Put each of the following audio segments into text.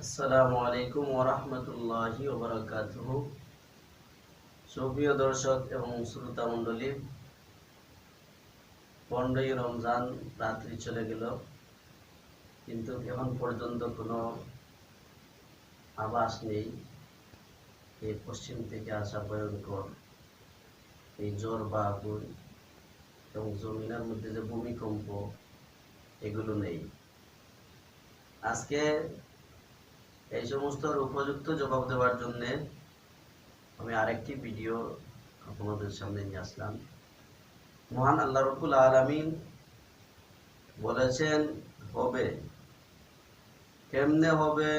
আসসালামু আলাইকুম ওয়া রাহমাতুল্লাহি ওয়া বারাকাতুহু। সুপ্রিয় দর্শক এবং শ্রোতা মণ্ডলী, 15ই রমজান রাত্রি চলে গেল, কিন্তু এখন পর্যন্ত কোনো আভাস নেই এই পশ্চিম থেকে আসা ভয়ঙ্কর এই জ্বর বা আগুন এবং জমিনের মধ্যে যে ভূমিকম্প, এগুলো নেই। আজকে এই সমস্তর উপযুক্ত জবাব দেওয়ার জন্যে আমি আরেকটি ভিডিও আপনাদের সামনে নিয়ে আসলাম। মহান আল্লাহ রাব্বুল আলামিন বলেছেন হবে। কেমনে হবে?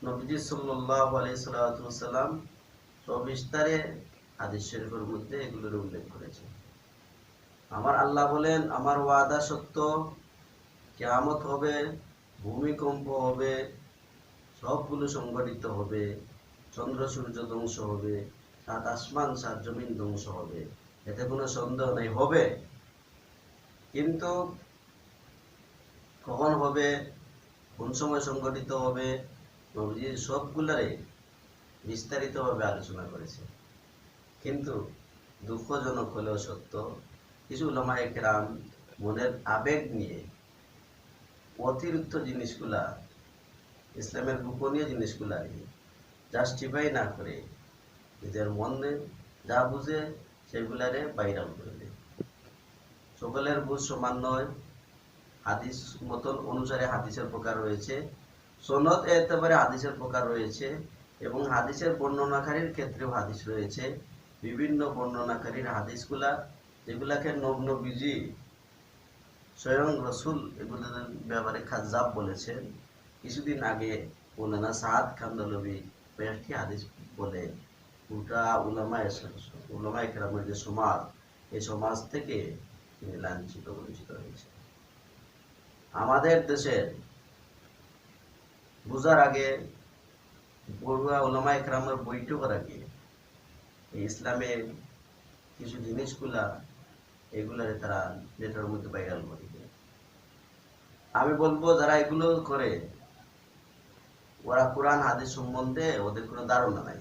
নবীজি সাল্লাল্লাহু আলাইহি সাল্লাম সবিস্তারে হাদিস শরীফের মধ্যে এগুলোর উল্লেখ করেছেন। আমার আল্লাহ বলেন, আমার ওয়াদা সত্য, কিয়ামত হবে, ভূমিকম্প হবে, সবগুলো সংঘটিত হবে, চন্দ্র সূর্য ধ্বংস হবে, সাত আসমান সাত জমিন ধ্বংস হবে, এতে কোনো সন্দেহ নেই, হবে। কিন্তু কখন হবে, কোন সময় সংঘটিত হবে, নবীজি সবগুলারে বিস্তারিতভাবে আলোচনা করেছে। কিন্তু দুঃখজনক হলেও সত্য, কিছু উলামায়ে কেরাম মনের আবেগ নিয়ে অতিরিক্ত জিনিসগুলা, ইসলামের গোপনীয় জিনিসগুলা জাস্টিফাই না করে নিজের মনে যা বুঝে সেগুলারে ভাইরাল করে দেয়। সকলের বুঝ সমান নয়। হাদিস মতন অনুসারে হাদিসের প্রকার রয়েছে, সনদ এতেবারে হাদিসের প্রকার রয়েছে, এবং হাদিসের বর্ণনাকারীর ক্ষেত্রেও হাদিস রয়েছে। বিভিন্ন বর্ণনাকারীর হাদিসগুলা, যেগুলাকে নবীজি স্বয়ং রসুল এগুলোর ব্যাপারে কাযযাব বলেছেন। কিছুদিন আগে মৌলানা সাদ কান্দলবি কয়েকটি হাদিস বলে গোটা উলামায়ে কেরামের যে সমাজ, এই সমাজ থেকে তিনি লাঞ্ছিত বঞ্চিত হয়েছে। আমাদের দেশের বুঝার আগে, পড়ুয়া উলামায়ে কেরামের বৈঠকের আগে এই ইসলামের কিছু জিনিসগুলা এগুলারে তারা নেটের মধ্যে ভাইরাল করে দেয়। আমি বলবো, যারা এগুলো করে ওরা কোরআন হাদিস সম্বন্ধে ওদের কোনো ধারণা নাই।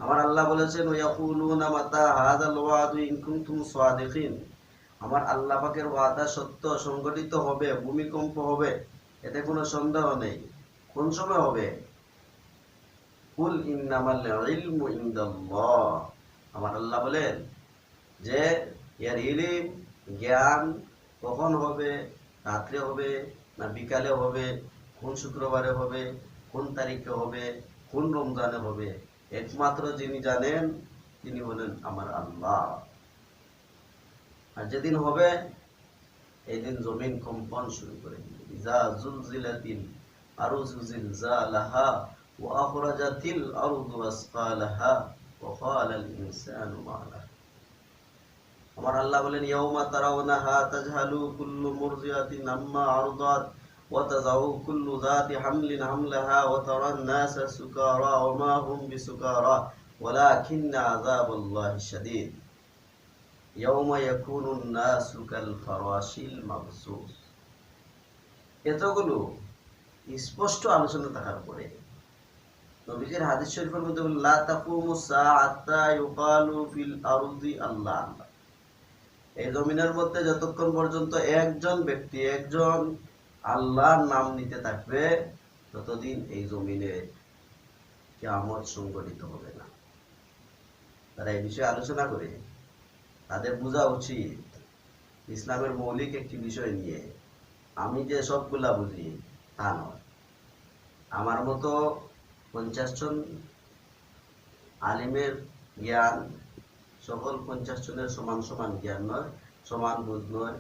আমার আল্লাহ বলেছেন, ওয়ায়াকুলুনা মাতা হাযাল ওয়াদু ইন কুনতুম সাদিকিন। আমার আল্লাহ পাকের ওয়াদা সত্য, সংগঠিত হবে, ভূমিকম্প হবে, এতে কোনো সন্দেহ নেই। কোন সময় হবে? কুল ইন্নামাল ইলমু ইনদাল্লাহ। আমার আল্লাহ বলেন যে এর ইলম, জ্ঞান কখন হবে, রাত্রে হবে না বিকালে হবে, কোন শুক্রবারে হবে, কোন তারিখে হবে, কোন রমজানে হবে, একমাত্র যিনি জানেন তিনি হলেন আমার আল্লাহ। আর যেদিন হবে, এই দিন জমিন কম্পন শুরু করে দিবে। ইজা জুলজিলাতিল আরযু জিলজালাহা ওয়া আখরাজাতিল আরযু আসফালাহা ওয়া ক্বালাল ইনসানু মা লাহা। আমার আল্লাহ বলেন, ইয়াউমা তারাউনাহা তাজহালু কুল্লু মুরজিআতিন আম্মা আরদাত ওয়া তাযাউ কুল্লু যাতি হামলিন হামলাহা ওয়া তারান নাসা সুকারা ওয়া মা হুম বিসুকারা ওয়ালাকিন্না আযাবাল্লাহি শাদীদ। ইয়াউমা ইয়াকুনুন নাসু কাল ফারাশিল মাবসুস। এতগুলো স্পষ্ট আলোচনা থাকার পরে নবীজির হাদিস শরীফের মধ্যে বলেন, লা তাকুমুস সাআতা ইউকালু ফিল আরদি আল্লাহ আল্লাহ। এই জমিনের মধ্যে যতক্ষণ পর্যন্ত একজন ব্যক্তি, একজন আল্লাহর নাম নিতে থাকবে, ততদিন এই জমিনে কিয়ামত সংঘটিত হবে না। তারা এই বিষয়ে আলোচনা করে তাদের বোঝা উচিত ইসলামের মৌলিক একটি বিষয় নিয়ে আমি যে সবগুলা বুঝি তা নয়। আমার মতো 50 জন আলিমের জ্ঞান সকল 50 জনের সমান সমান জ্ঞান নয়, সমান বুঝ নয়।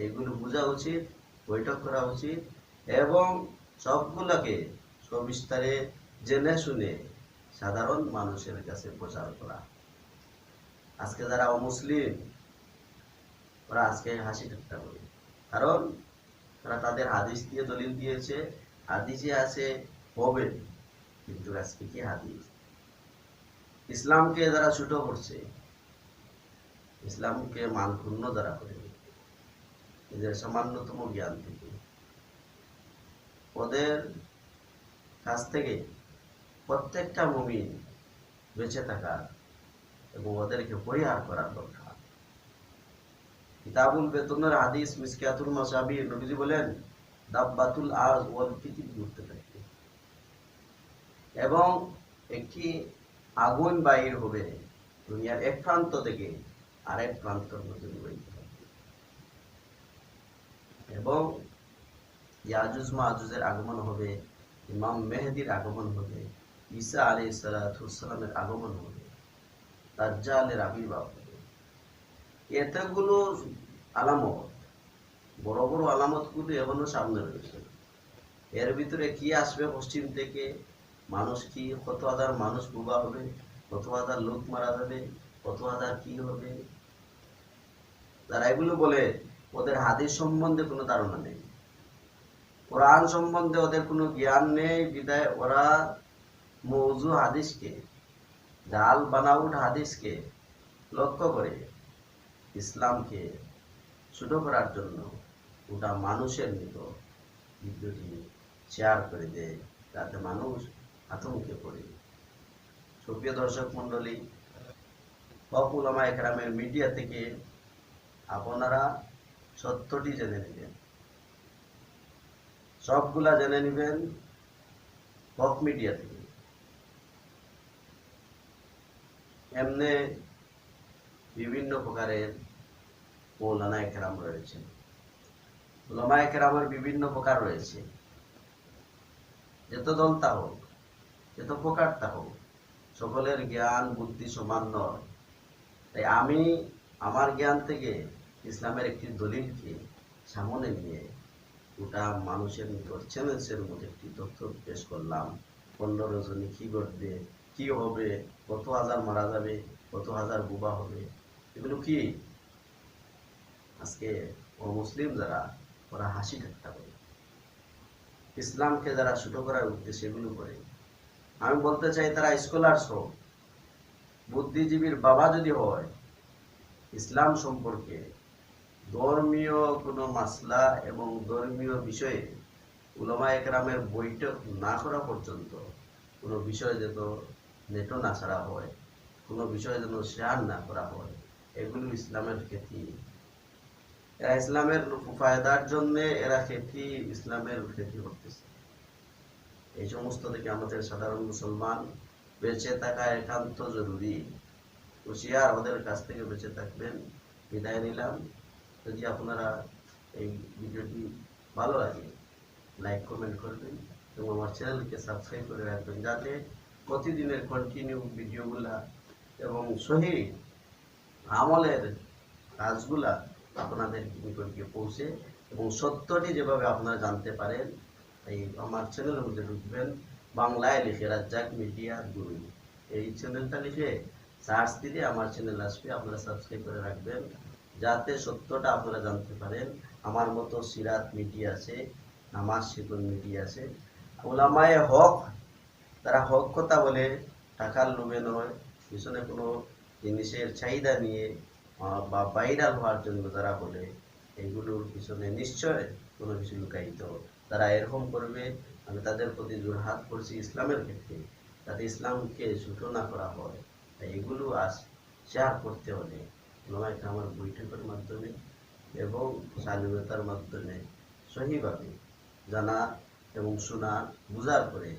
এইগুলো বোঝা উচিত, বৈঠক করা উচিত, এবং সবগুলাকে সবিস্তারে জেনে শুনে সাধারণ মানুষের কাছে প্রচার করা। আজকে যারা অমুসলিম, ওরা আজকে হাসি ঠাট্টা করে, কারণ তারা তাদের হাদিস দিয়ে দলিল দিয়েছে, হাদিসে আছে হবে, কিন্তু আজকে কি হাদিস? ইসলামকে যারা ছোট করছে, ইসলামকে মানক্ষুণ্ণ যারা করে, নিজের সামান্যতম জ্ঞান থেকে, তারা এই বিষয়ে আলোচনা করে, তাদের বুঝা উচিত ইসলামের মৌলিক একটি বিষয় নিয়ে আমি যে সবগুলা বুঝি তা নয়। আমার মতো 50 জন আলিমের জ্ঞান সকল 50 জনের সমান সমান জ্ঞান নয়, সমান বুঝ নয়। এইগুলো বোঝা উচিত, বৈঠক করা উচিত, এবং সবগুলাকে সবিস্তারে জেনে শুনে সাধারণ মানুষের কাছে প্রচার করা। আজকে যারা অমুসলিম, ওরা আজকে হাসি ঠাট্টা করে, কারণ তারা তাদের হাদিস দিয়ে দলিল দিয়েছে, হাদিসে আছে হবে, কিন্তু আজকে কি হাদিস? ইসলামকে যারা ছোট করছে, ইসলামকে মানক্ষুণ্ণ যারা করে, নিজের সামান্যতম জ্ঞান থেকে, ওদের কাছ থেকে প্রত্যেকটা মুমিন বেঁচে থাকার এবং ওদেরকে পরিহার করার দরকার। কিতাবুল বেতনের হাদিস মিসকাতুল মাসাবির নবীজি বলেন দাব্বাতুল আরজ ওয়াল পৃথিবী ঘুরতে থাকে এবং একটি আগুন বাইর হবে দুনিয়ার এক প্রান্ত থেকে আরেক প্রান্তের মধ্যে প্রবাহিত হবে এবং ইয়াজুজ মাজুজের আগমন হবে, ইমাম মেহেদির আগমন হবে, ঈসা আলাইহিস সালামের আগমন হবে, দাজ্জালের আবির্ভাব হবে। এতগুলো আলামত, বড় বড় আলামতগুলো এখনো সামনে রয়েছে। এর ভিতরে কি আসবে পশ্চিম থেকে, মানুষ কি, কত হাজার মানুষ বোবা হবে, কত হাজার লোক মারা যাবে, কত হাজার কি হবে, যারা এগুলো বলে ওদের হাদিস সম্বন্ধে কোনো ধারণা নেই, কোরআন সম্বন্ধে ওদের কোনো জ্ঞান নেই। বিদায় ওরা মৌজু হাদিসকে, জাল বানাউট হাদিসকে লক্ষ্য করে ইসলামকে ছোট করার জন্য ওটা মানুষের মতো ভিডিওটি শেয়ার করে দেয়, যাতে মানুষ আতঙ্কে পড়ে। সুপ্রিয় দর্শক মন্ডলী, হক উলামায়ে কেরামের মিডিয়া থেকে আপনারা সত্যটি জেনে নেবেন, সবগুলা জেনে নেবেন হক মিডিয়া থেকে। এমনি বিভিন্ন প্রকারের মৌলানা কেরাম রয়েছে, উলামায়ে কেরামের বিভিন্ন প্রকার রয়েছে। যত দল তা হোক, যত প্রকার তা হোক, সকলের জ্ঞান বুদ্ধি সমান নয়। তাই আমি আমার জ্ঞান থেকে ইসলামের একটি দলিলকে সামনে নিয়ে গোটা মানুষের নিকট চ্যালেঞ্জের মধ্যে একটি তথ্য পেশ করলাম। 15 জনে কি ঘটবে, কি হবে, কত হাজার মারা যাবে, কত হাজার বোবা হবে, এগুলো কি আজকে অমুসলিম যারা ওরা হাসি ঠাট্টা করে, ইসলামকে যারা ছোট করার উদ্দেশ্যে এগুলো করে। আমি বলতে চাই তারা স্কলার্স হোক, বুদ্ধিজীবীর বাবা যদি হয়, ইসলাম সম্পর্কে ধর্মীয় কোনো মাসলা এবং ধর্মীয় বিষয়ে উলামায়ে কেরামের বৈঠক না করা পর্যন্ত কোনো বিষয় যেন নেটো না ছাড়া হয়, কোনো বিষয় যেন শেয়ার না করা হয়, এগুলো ইসলামের ক্ষতি। এরা ইসলামের ফায়দার জন্য এরা ক্ষতি, ইসলামের ক্ষতি করতেছে। এই সমস্ত থেকে আমাদের সাধারণ মুসলমান বেঁচে থাকা একান্ত জরুরি। হুঁশিয়ার ওদের কাছ থেকে বেঁচে থাকবেন। বিদায় নিলাম। যদি আপনারা এই ভিডিওটি ভালো লাগে লাইক কমেন্ট করবেন এবং আমার চ্যানেলকে সাবস্ক্রাইব করে রাখবেন, যাতে প্রতিদিনের কন্টিনিউ ভিডিওগুলা এবং সহি আমলের কাজগুলা আপনাদের নিকটে পৌঁছে এবং সত্যটি যেভাবে আপনারা জানতে পারেন। এই আমার চ্যানেলের মধ্যে ঢুকবেন, বাংলায় লিখে রাজ্জাক মিডিয়া গুরু, এই চ্যানেলটা লিখে সার্চ দিলে আমার চ্যানেল আসবে। আপনারা সাবস্ক্রাইব করে রাখবেন যাতে সত্যটা আপনারা জানতে পারেন। আমার মতো সিরাত মিডিয়া আছে, নামাজ শিকুন মিডিয়া আছে, উলামায়ে হক, তারা হক কথা বলে টাকার লোভে নয়, পিছনে কোনো জিনিসের চাহিদা নিয়ে বা ভাইরাল হওয়ার জন্য যারা বলে, এগুলোর পিছনে নিশ্চয় কোনো কিছু লুকায়িত। তারা এরকম করবে, আমি তাদের প্রতি জোরহাত করছি ইসলামের ক্ষেত্রে, যাতে ইসলামকে ছোট না করা হয়। তাই এগুলো আজ শেয়ার করতে হলে উলামায়ে কেরামের বৈঠকের মাধ্যমে এবং স্বাধীনতার মাধ্যমে সহিভাবে জানা এবং শোনা বুঝার পরে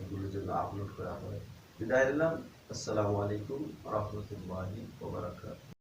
এগুলো জন্য আপলোড করা হয়। বিদায় নিলাম। আসসালামু আলাইকুম ওয়া রাহমাতুল্লাহি ওয়া বারাকাতুহু।